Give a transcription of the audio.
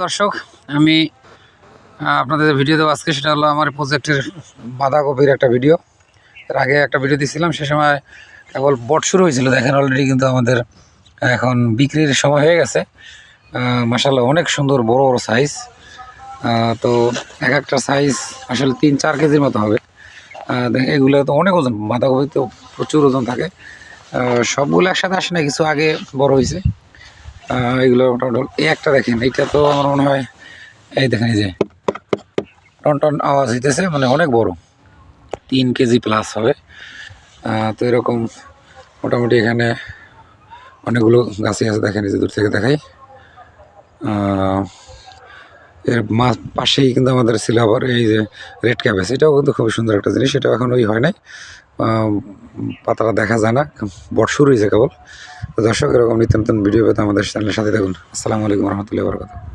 দর্শক, আমি আপনাদের ভিডিও দেবো আজকে। সেটা হলো আমার প্রজেক্টের বাঁধাকপির একটা ভিডিও। এর আগে একটা ভিডিও দিয়েছিলাম, সে সময় কেবল বট শুরু হয়েছিল। দেখেন অলরেডি কিন্তু আমাদের এখন বিক্রির সময় হয়ে গেছে। মাশাআল্লাহ অনেক সুন্দর বড় বড় সাইজ। তো এক একটা সাইজ আসলে 3-4 কেজির মতো হবে। এগুলো তো অনেক ওজন, বাঁধাকপি তো প্রচুর ওজন থাকে। সবগুলো একসাথে আসে না, কিছু আগে বড় হয়েছে। এগুলো মোটামুটি এই একটা দেখেন, এইটা তো আমার মনে হয়, এই দেখেন এই যে টন টন আওয়াজ হইতেছে, মানে অনেক বড়, 3 কেজি প্লাস হবে। তো এরকম মোটামুটি এখানে অনেকগুলো গাছই আছে। দেখেন এই যে দূর থেকে দেখাই, এর পাশেই কিন্তু আমাদের ছিল আবার এই যে রেড ক্যাবেজ। এটাও কিন্তু খুবই সুন্দর একটা জিনিস। এটাও এখন ওই হয় নাই, পাতাটা দেখা যায় না, বট শুরু হয়েছে কেবল। তো দর্শক, এরকম নিত্য নতুন ভিডিও পেতে আমাদের চ্যানেলের সাথে থাকুন। আসসালামু আলাইকুম রহমতুল্লাহি ওয়া বারাকাতুহু।